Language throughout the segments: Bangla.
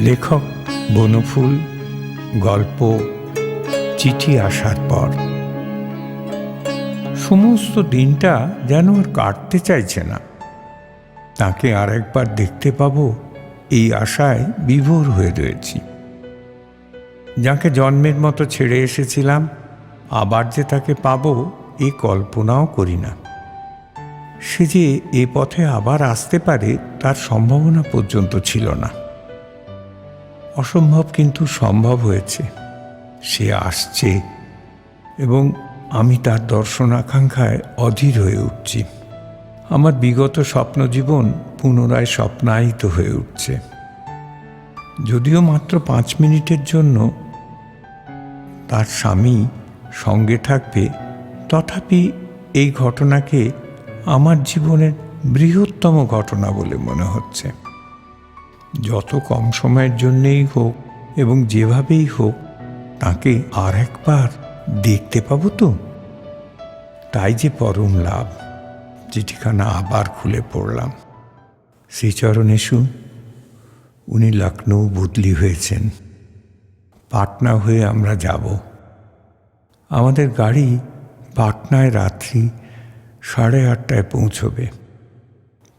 লেখক বনফুল। গল্প চিঠি আসার পর। সমস্ত দিনটা যেন আর কাটতে চাইছে না। তাকে আর একবার দেখতে পাবো এই আশায় বিভোর হয়ে রয়েছি। যাকে জন্মের মতো ছেড়ে এসেছিলাম, আবার যে তাকে পাবো এই কল্পনাও করি না। সে যে এ পথে আবার আসতে পারে তার সম্ভাবনা পর্যন্ত ছিল না। অসম্ভব কিন্তু সম্ভব হয়েছে। সে আসছে এবং আমি তার দর্শন আকাঙ্ক্ষায় অধীর হয়ে উঠছি। আমার বিগত স্বপ্ন জীবন পুনরায় স্বপ্নায়িত হয়ে উঠছে। যদিও মাত্র 5 মিনিটের জন্য তার স্বামী সঙ্গে থাকবে, তথাপি এই ঘটনাকে আমার জীবনের বৃহত্তম ঘটনা বলে মনে হচ্ছে। যত কম সময়ের জন্যেই হোক এবং যেভাবেই হোক, তাকে আর একবার দেখতে পাবো তো, তাই যে পরম লাভ। চিঠিখানা আবার খুলে পড়লাম। শ্রীচরণ এসু, উনি লখনৌ বদলি হয়েছেন। পাটনা হয়ে আমরা যাব। আমাদের গাড়ি পাটনায় রাত্রি 8:30টায় পৌঁছবে।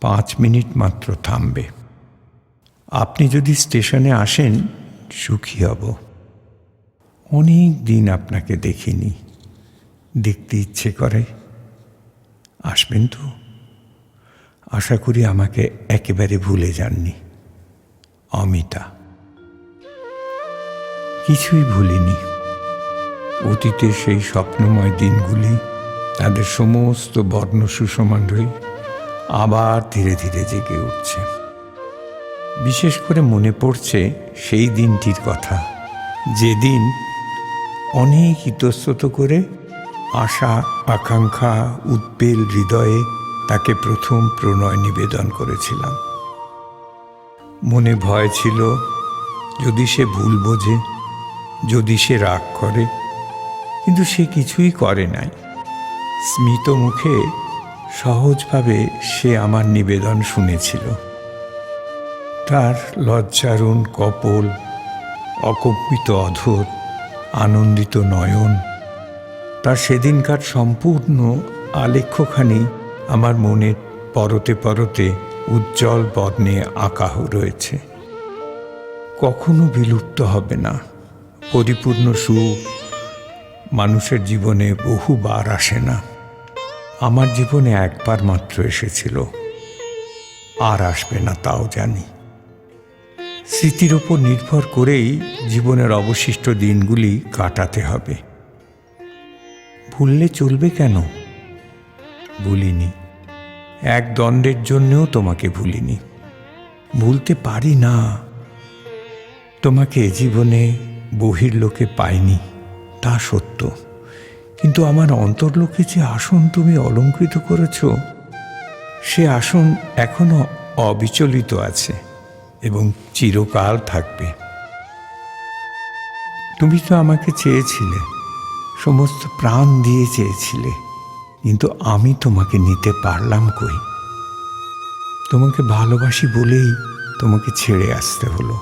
5 মিনিট মাত্র থামবে। আপনি যদি স্টেশনে আসেন, সুখী হব। অনেক দিন আপনাকে দেখিনি, দেখতে ইচ্ছে করে। আসবেন তো? আশা করি আমাকে একেবারে ভুলে যাননি। অমিতা। কিছুই ভুলিনি। অতীতের সেই স্বপ্নময় দিনগুলি, তাদের সমস্ত বর্ণ সুষমান্ডই আবার ধীরে ধীরে জেগে উঠছে। বিশেষ করে মনে পড়ছে সেই দিনটির কথা, যেদিন অনেক ইতস্তত করে আশা আকাঙ্ক্ষা উদ্বেল হৃদয়ে তাকে প্রথম প্রণয় নিবেদন করেছিলাম। মনে ভয় ছিল, যদি সে ভুল বোঝে, যদি সে রাগ করে। কিন্তু সে কিছুই করে নাই। স্মিত মুখে সহজভাবে সে আমার নিবেদন শুনেছিল। তার লজ্জারুণ কপোল, অকম্পিত অধর, আনন্দিত নয়ন, তার সেদিনকার সম্পূর্ণ আলেখ্যখানি আমার মনের পরতে পরতে উজ্জ্বল বর্ণে আঁকা রয়েছে। কখনো বিলুপ্ত হবে না। পরিপূর্ণ সুখ মানুষের জীবনে বহুবার আসে না। আমার জীবনে একবার মাত্র এসেছিল, আর আসবে না তাও জানি। স্মৃতির ওপর নির্ভর করেই জীবনের অবশিষ্ট দিনগুলি কাটাতে হবে। ভুললে চলবে কেন? ভুলিনি। এক দণ্ডের জন্যও তোমাকে ভুলিনি। ভুলতে পারি না। তোমাকে জীবনে বহির্লোকে পাইনি, তা সত্য। কিন্তু আমার অন্তর্লোকে যে আসন তুমি অলঙ্কৃত করেছ, সে আসন এখনো অবিচলিত আছে এবং চিরকাল থাকবে। তুমি তো আমাকে চেয়েছিলে, সমস্ত প্রাণ দিয়ে চেয়েছিলে, কিন্তু আমি তোমাকে নিতে পারলাম কই? তোমাকে ভালোবাসি বলেই তোমাকে ছেড়ে আসতে হলো।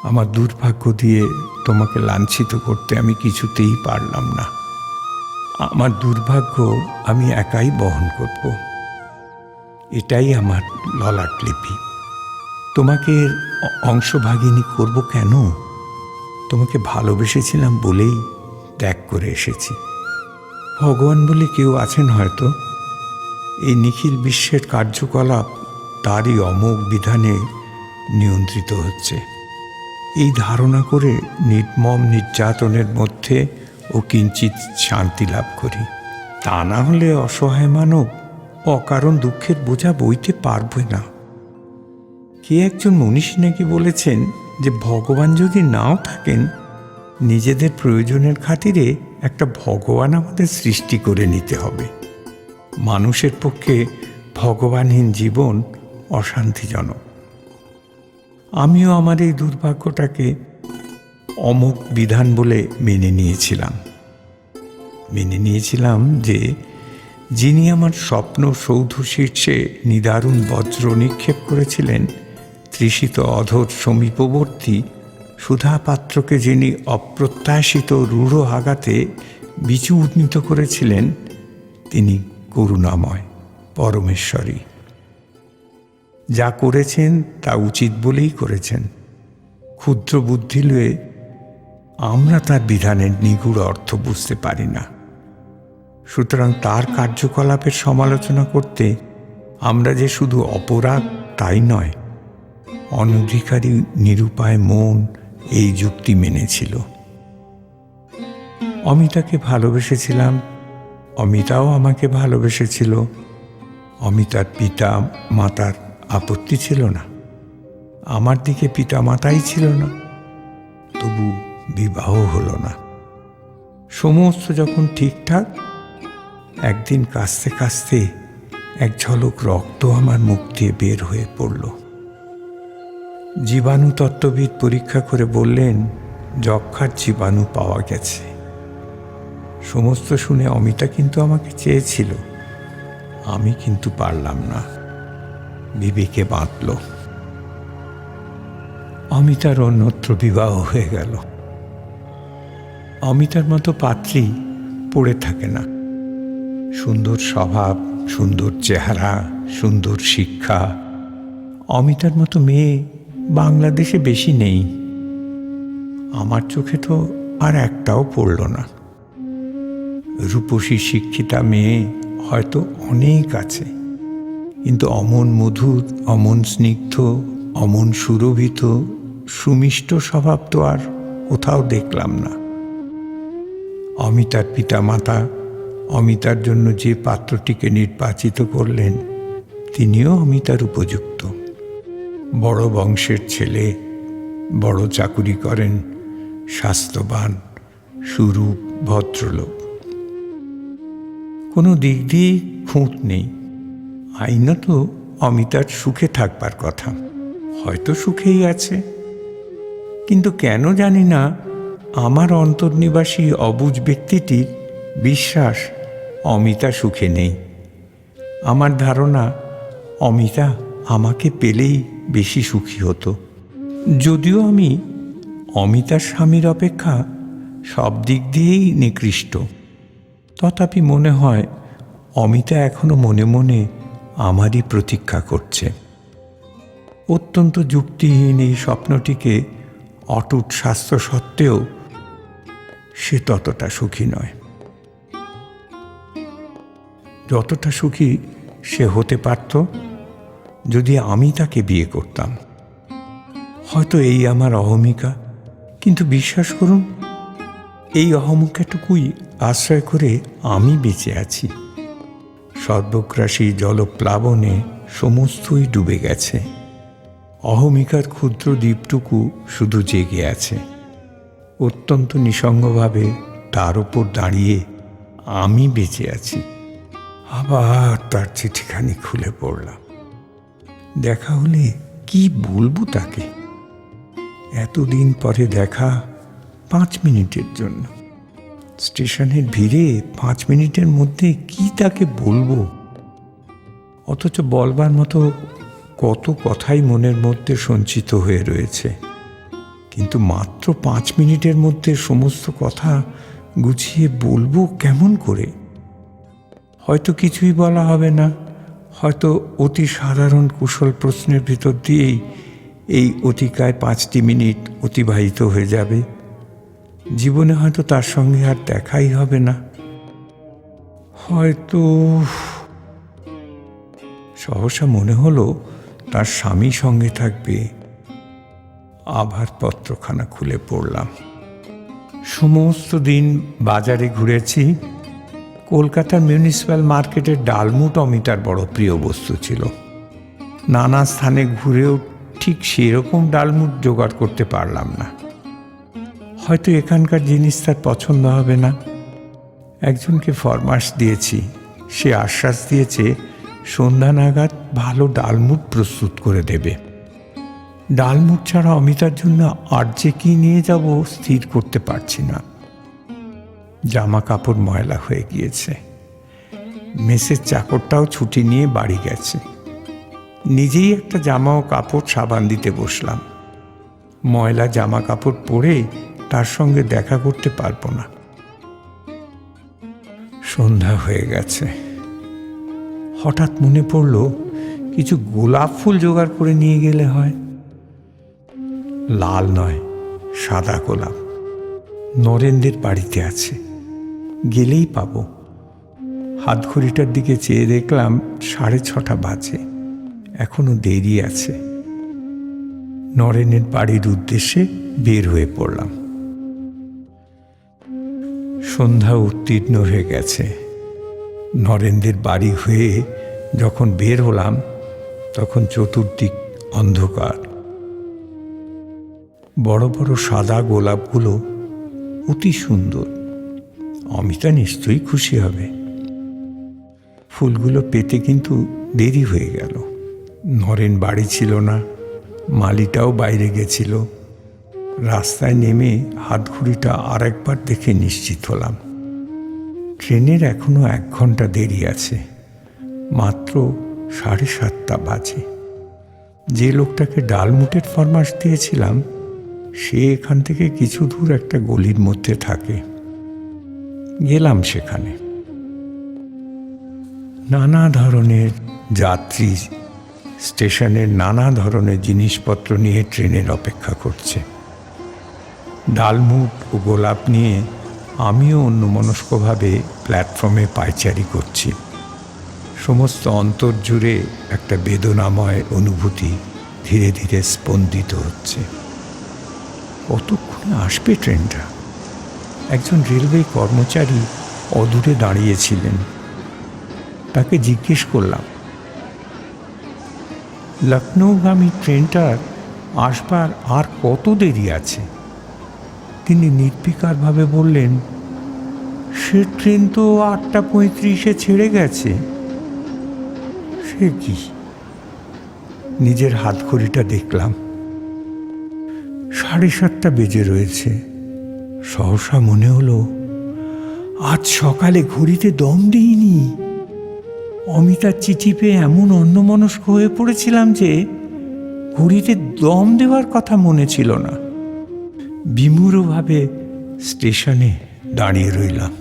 আমার দুর্ভাগ্য দিয়ে তোমাকে লাঞ্ছিত করতে আমি কিছুতেই পারলাম না। আমার দুর্ভাগ্য আমি একাই বহন করব। এটাই আমার ললাট লিপি। তোমাকে অংশভাগিনী করব কেন? তোমাকে ভালোবেসেছিলাম বলেই ত্যাগ করে এসেছি। ভগবান বলে কেউ আছেন হয়তো। এই নিখিল বিশ্বের কার্যকলাপ তারই অমোঘ বিধানে নিয়ন্ত্রিত হচ্ছে, এই ধারণা করে নির্মম নির্যাতনের মধ্যে ও কিঞ্চিত শান্তি লাভ করি। তা না হলে অসহায় মানব অকারণ দুঃখের বোঝা বইতে পারবে না। কে একজন মনীষী নাকি বলেছেন যে ভগবান যদি নাও থাকেন, নিজেদের প্রয়োজনের খাতিরে একটা ভগবান আমাদের সৃষ্টি করে নিতে হবে। মানুষের পক্ষে ভগবানহীন জীবন অশান্তিজনক। আমিও আমার এই দুর্ভাগ্যটাকে অমোঘ বিধান বলে মেনে নিয়েছিলাম যে যিনি আমার স্বপ্ন সৌধ শীর্ষে নিদারুণ বজ্র নিক্ষেপ করেছিলেন, তৃষিত অধর সমীপবর্তী সুধাপাত্রকে যিনি অপ্রত্যাশিত রূঢ় আঘাতে বিচূর্ণিত করেছিলেন, তিনি করুণাময় পরমেশ্বরী। যা করেছেন তা উচিত বলেই করেছেন। ক্ষুদ্র বুদ্ধি লয়ে আমরা তার বিধানের নিগূঢ় অর্থ বুঝতে পারি না। সুতরাং তার কার্যকলাপের সমালোচনা করতে আমরা যে শুধু অপরাধ তাই নয়, অনধিকারী নিরুপায় মন এই যুক্তি মেনেছিল। অমিতাকে ভালোবেসেছিলাম, অমিতাও আমাকে ভালোবেসেছিল। অমিতার পিতা মাতার আপত্তি ছিল না, আমার দিকে পিতা মাতাই ছিল না, তবু বিবাহ হলো না। সমস্ত যখন ঠিকঠাক, একদিন কাঁচতে কাঁচতে এক ঝলক রক্ত আমার মুখ দিয়ে বের হয়ে পড়ল। জীবাণু তত্ত্ববিদ পরীক্ষা করে বললেন যক্ষ্মার জীবাণু পাওয়া গেছে। সমস্ত শুনে অমিতা কিন্তু আমাকে চেয়েছিল, আমি কিন্তু পারলাম না, বিবেকে বাঁধল। অমিতার অন্যত্র বিবাহ হয়ে গেল। অমিতার মতো পাত্রী পড়ে থাকে না। সুন্দর স্বভাব, সুন্দর চেহারা, সুন্দর শিক্ষা, অমিতার মতো মেয়ে বাংলাদেশে বেশি নেই। আমার চোখে তো আর একটাও পড়ল না। রূপসী শিক্ষিতা মেয়ে হয়তো অনেক আছে, কিন্তু অমন মধুর, অমন স্নিগ্ধ, অমন সুরভিত, সুমিষ্ট স্বভাব তো আর কোথাও দেখলাম না। অমিতার পিতামাতা অমিতার জন্য যে পাত্রটিকে নির্বাচিত করলেন, তিনিও অমিতার উপযুক্ত। বড় বংশের ছেলে, বড় চাকুরি করেন, স্বাস্থ্যবান, সুরূপ, ভদ্রলোক। কোনো দিক দিয়েই খুঁত নেই। আইনত অমিতার সুখে থাকবার কথা, হয়তো সুখেই আছে, কিন্তু কেন জানি না আমার অন্তর্নিবাসী অবুঝ ব্যক্তিটির বিশ্বাস অমিতা সুখে নেই। আমার ধারণা অমিতা আমাকে পেলেই বেশি সুখী হতো। যদিও আমি অমিতার স্বামীর অপেক্ষা সব দিক দিয়েই নিকৃষ্ট, তথাপি মনে হয় অমিতা এখনো মনে মনে আমারই প্রতীক্ষা করছে। অত্যন্ত যুক্তিহীন এই স্বপ্নটিকে অটুট স্বাস্থ্য সত্ত্বেও সে ততটা সুখী নয়, যতটা সুখী সে হতে পারত যদি আমি তাকে বিয়ে করতাম। হয়তো এই আমার অহমিকা, কিন্তু বিশ্বাস করুন, এই অহমিকাটুকুই আশ্রয় করে আমি বেঁচে আছি। সর্বগ্রাসী জলপ্লাবনে সমস্তই ডুবে গেছে, অহমিকার ক্ষুদ্র দ্বীপটুকু শুধু জেগে আছে। অত্যন্ত নিঃসঙ্গভাবে তার ওপর দাঁড়িয়ে আমি বেঁচে আছি। আবার তার চিঠিখানি খুলে পড়লাম। দেখা হলে কি বলবো তাকে? এতদিন পরে দেখা, 5 মিনিটের জন্য। স্টেশনের ভিড়ে 5 মিনিটের মধ্যে কি তাকে বলবো? অথচ বলবার মতো কত কথাই মনের মধ্যে সঞ্চিত হয়ে রয়েছে, কিন্তু মাত্র 5 মিনিটের মধ্যে সমস্ত কথা গুছিয়ে বলবো কেমন করে? হয়তো কিছুই বলা হবে না, হয়তো অতি সাধারণ কুশল প্রশ্নের ভিতর দিয়েই এই অতিকায় 5টি মিনিট অতিবাহিত হয়ে যাবে। জীবনে হয়তো তার সঙ্গে আর দেখাই হবে না। হয়তো সহসা মনে হলো তার স্বামী সঙ্গে থাকবে। আবার পত্রখানা খুলে পড়লাম। সমস্ত দিন বাজারে ঘুরেছি। কলকাতার মিউনিসিপ্যাল মার্কেটের ডালমুট অমিতার বড় প্রিয় বস্তু ছিল। নানা স্থানে ঘুরেও ঠিক সেরকম ডালমুট জোগাড় করতে পারলাম না। হয়তো এখানকার জিনিস তার পছন্দ হবে না। একজনকে ফরমাশ দিয়েছি, সে আশ্বাস দিয়েছে সন্ধ্যা নাগাদ ভালো ডালমুট প্রস্তুত করে দেবে। ডালমুট ছাড়া অমিতার জন্য আর যে কি নিয়ে যাব স্থির করতে পারছি না। জামা কাপড় ময়লা হয়ে গিয়েছে, মেসের চাকরটাও ছুটি নিয়ে বাড়ি গেছে। নিজেই একটা জামা ও কাপড় সাবান দিতে বসলাম। ময়লা জামা কাপড় পরে তার সঙ্গে দেখা করতে পারবো না। সন্ধ্যা হয়ে গেছে। হঠাৎ মনে পড়ল কিছু গোলাপ ফুল জোগাড় করে নিয়ে গেলে হয়। লাল নয়, সাদা গোলাপ। নরেনদের বাড়িতে আছে, গেলেই পাবো। হাতঘড়িটার দিকে চেয়ে দেখলাম 6:30 বাজে, এখনো দেরি আছে। নরেনের বাড়ির উদ্দেশ্যে বের হয়ে পড়লাম। সন্ধ্যা উত্তীর্ণ হয়ে গেছে। নরেনদের বাড়ি হয়ে যখন বের হলাম তখন চতুর্দিক অন্ধকার। বড় বড় সাদা গোলাপগুলো অতি সুন্দর। অমিতা নিশ্চয়ই খুশি হবে। ফুলগুলো পেতে কিন্তু দেরি হয়ে গেল। নরেন বাড়ি ছিল না, মালিটাও বাইরে গেছিল। রাস্তায় নেমে হাতঘড়িটা আরেকবার দেখে নিশ্চিত হলাম ট্রেনের এখনো 1 ঘন্টা দেরি আছে। মাত্র 7:30 বাজে। যে লোকটাকে ডালমুটের ফরমাশ দিয়েছিলাম সে এখান থেকে কিছু দূর একটা গলির মধ্যে থাকে। গেলাম সেখানে। নানা ধরনের যাত্রী স্টেশনের নানা ধরনের জিনিসপত্র নিয়ে ট্রেনের অপেক্ষা করছে। ডালমুট ও গোলাপ নিয়ে আমিও অন্যমনস্কভাবে প্ল্যাটফর্মে পায়চারি করছি। সমস্ত অন্তর জুড়ে একটা বেদনাময় অনুভূতি ধীরে ধীরে স্পন্দিত হচ্ছে। কতক্ষণে আসবে ট্রেনটা? একজন রেলওয়ে কর্মচারী অদূরে দাঁড়িয়েছিলেন। তাকে জিজ্ঞেস করলাম, লখনৌগামী ট্রেনটার আসবার আর কত দেরি আছে? তিনি নির্বিকারভাবে বললেন, সে ট্রেন তো 8:35 ছেড়ে গেছে। সে কি? নিজের হাতঘড়িটা দেখলাম, 7:30 বেজে রয়েছে। সহসা মনে হলো আজ সকালে ঘড়িতে দম দিইনি। অমিতার চিঠি পেয়ে এমন অন্যমনস্ক হয়ে পড়েছিলাম যে ঘড়িতে দম দেওয়ার কথা মনে ছিল না। বিমূঢ়ভাবে স্টেশনে দাঁড়িয়ে রইলাম।